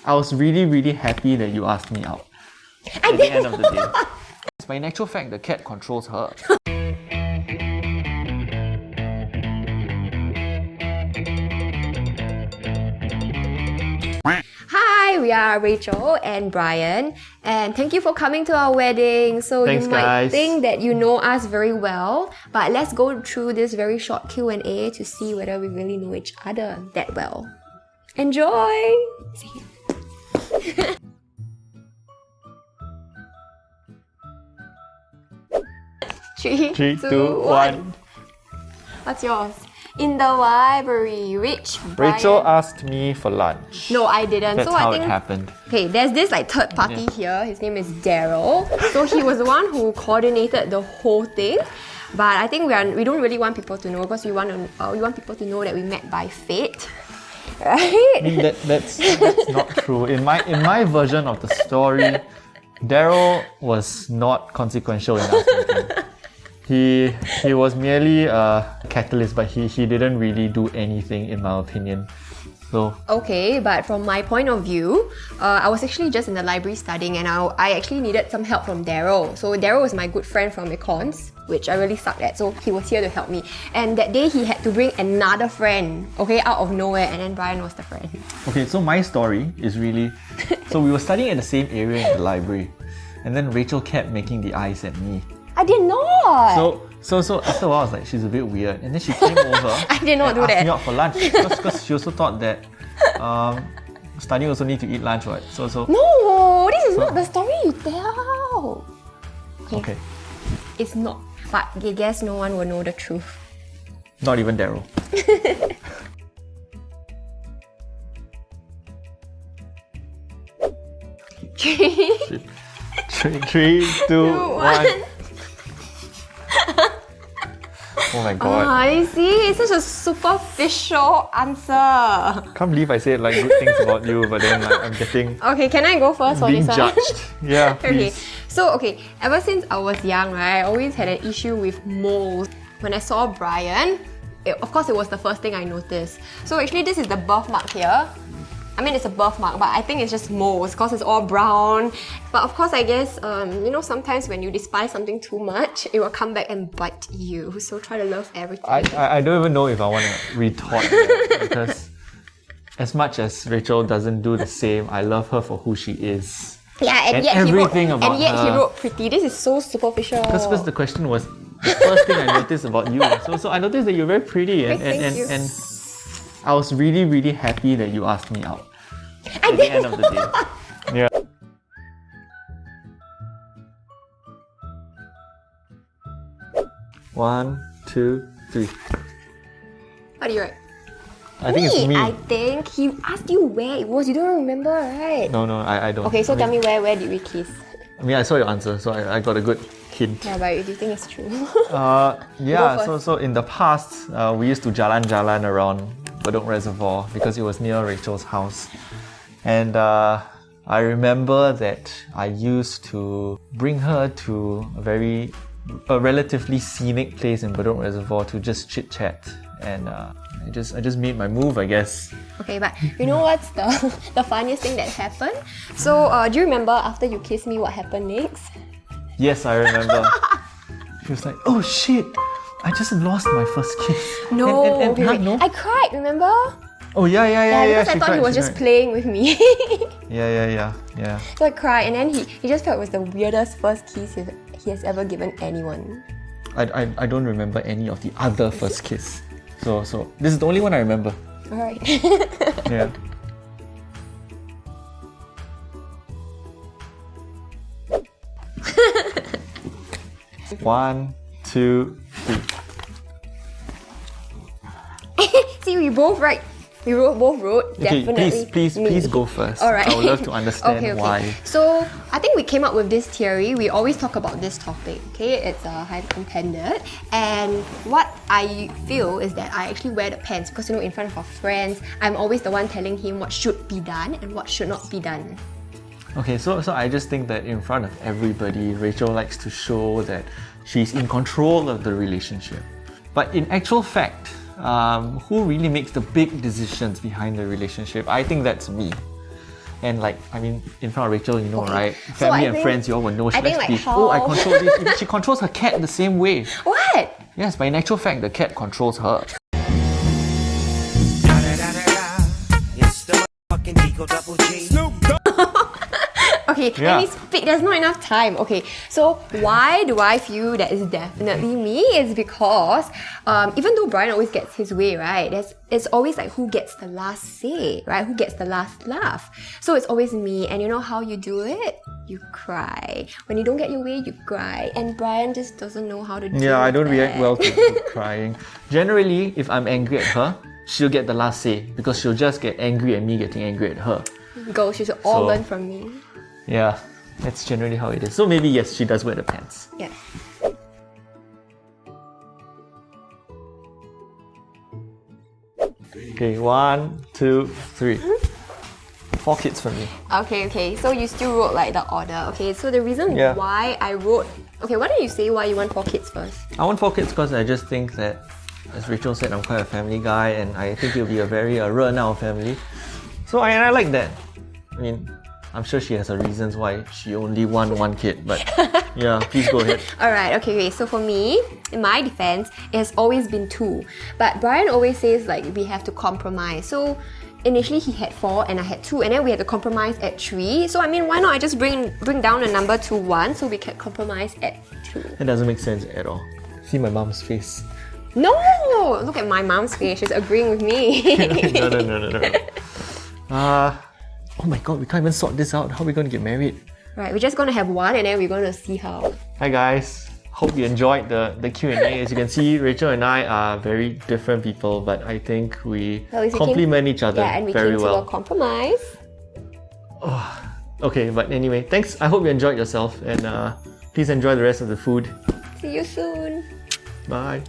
I was really happy that you asked me out at the end of the day. But in actual fact, the cat controls her. Hi, we are Rachel and Bryan, and thank you for coming to our wedding. So Thanks, you might guys. think that you know us very well, but let's go through this very short Q&A to see whether we really know each other that well. Enjoy! See you. 3, 2, 1. What's yours? In the library, which Bryan... Rachel asked me for lunch. No, I didn't. That's so how I think it happened. Okay, there's this third party here. His name is Daryl. So he was the one who coordinated the whole thing. But I think we don't really want people to know because we want people to know that we met by fate, right? I mean, that's not true. In my version of the story, Daryl was not consequential in our thinking. He was merely a catalyst, but he didn't really do anything, in my opinion. So Okay, but from my point of view, I was actually just in the library studying, and I actually needed some help from Daryl. So Daryl was my good friend from econs, which I really sucked at. So he was here to help me. And that day he had to bring another friend, okay, out of nowhere, and then Bryan was the friend. okay, so my story is really... So we were studying at the same area in the library, and then Rachel kept making the eyes at me. I did not! So after a while I was like, she's a bit weird, and then she came over I did not and do asked that. me out for lunch because she also thought that studying also need to eat lunch, right? So No, this is not the story you tell. okay, It's not. But I guess no one will know the truth. not even Daryl. 3, 2, 1. Oh my god. I see. It's such a superficial answer. Can't believe I said like good things about you, but then like, I'm getting Okay, can I go first for being this one? judged. Yeah, Okay, please. so ever since I was young, right, I always had an issue with moles. When I saw Bryan, of course it was the first thing I noticed. So actually this is the birthmark here. I mean it's a birthmark, but I think it's just moles because it's all brown. But of course I guess, sometimes when you despise something too much, it will come back and bite you. So try to love everything. I don't even know if I want to retort that because as much as Rachel doesn't do the same, I love her for who she is. Yeah, and yet everything he about he her. wrote pretty. This is so superficial. Because the question was the first thing I noticed about you. So I noticed that you're very pretty, and Thank you. I was really happy that you asked me out at the end of the day. Yeah. One, 2, 3. What do you write? I think it's me. I think he asked you where it was. You don't remember, right? No, I don't. Okay, so tell me where did we kiss? I mean, I saw your answer, so I got a good hint. Yeah, but do you think it's true? Yeah, Go so in the past, we used to jalan around Bedok Reservoir because it was near Rachel's house. And I remember that I used to bring her to a relatively scenic place in Bedok Reservoir to just chit-chat. And I just made my move, I guess. Okay, but you know what's the funniest thing that happened? So, do you remember after you kissed me, what happened next? Yes, I remember. She was like, oh shit, I just lost my first kiss. No, And wait. no? I cried, remember? Oh yeah. Because I she thought he cried, was she just cried. playing with me. Yeah. So I cried, and then he just felt it was the weirdest first kiss he has ever given anyone. I don't remember any of the other first kiss. So this is the only one I remember. Alright. Yeah. One, 2, 3. See, we both wrote Okay, definitely. please go first. Alright. I would love to understand Okay. why. So I think we came up with this theory. We always talk about this topic. Okay, it's highly contended, and what I feel is that I actually wear the pants because in front of our friends, I'm always the one telling him what should be done and what should not be done. Okay, so I just think that in front of everybody, Rachel likes to show that she's in control of the relationship. But in actual fact, who really makes the big decisions behind the relationship? I think that's me. And like, I mean, in front of Rachel, you know, right? So Family I and think- friends, you all will know. I think like I how- control this. Even she controls her cat the same way. What? Yes, but in actual fact, the cat controls her. It's the motherfucking Eagle Double G. Okay, Yeah. let me speak. There's not enough time. Okay, so why do I feel that it's definitely me? Is because even though Bryan always gets his way, right? It's always like who gets the last say, right? Who gets the last laugh? So it's always me. And you know how you do it? You cry. When you don't get your way, you cry. And Bryan just doesn't know how to do it. Yeah, I don't react well to crying. Generally, if I'm angry at her, she'll get the last say because she'll just get angry at me getting angry at her. Girls, you should all So- learn from me. Yeah, that's generally how it is. So maybe yes, she does wear the pants. Yeah. Okay, 1, 2, 3. 4 kids for me. Okay. So you still wrote like the order. Okay, so the reason Yeah. why I wrote. Okay, why don't you say why you want 4 kids first? I want 4 kids because I just think that, as Rachel said, I'm quite a family guy and I think it'll be a very 热闹 family. So I like that. I mean, I'm sure she has her reasons why she only want 1 kid, but yeah, please go ahead. Alright, okay, so for me, in my defense, it has always been 2. But Bryan always says like we have to compromise. So initially he had 4 and I had 2 and then we had to compromise at 3. So I mean, why not I just bring down the number to 1 so we can compromise at 2? It doesn't make sense at all. See my mom's face. No! Look at my mom's face, she's agreeing with me. no. Oh my god, we can't even sort this out. How are we going to get married? Right, we're just gonna have 1 and then we're gonna see how. Hi guys. Hope you enjoyed the Q&A. As you can see, Rachel and I are very different people, but I think we At least we complement each other Yeah, and we very came to a well. compromise. Okay, but anyway, thanks. I hope you enjoyed yourself and please enjoy the rest of the food. See you soon. Bye.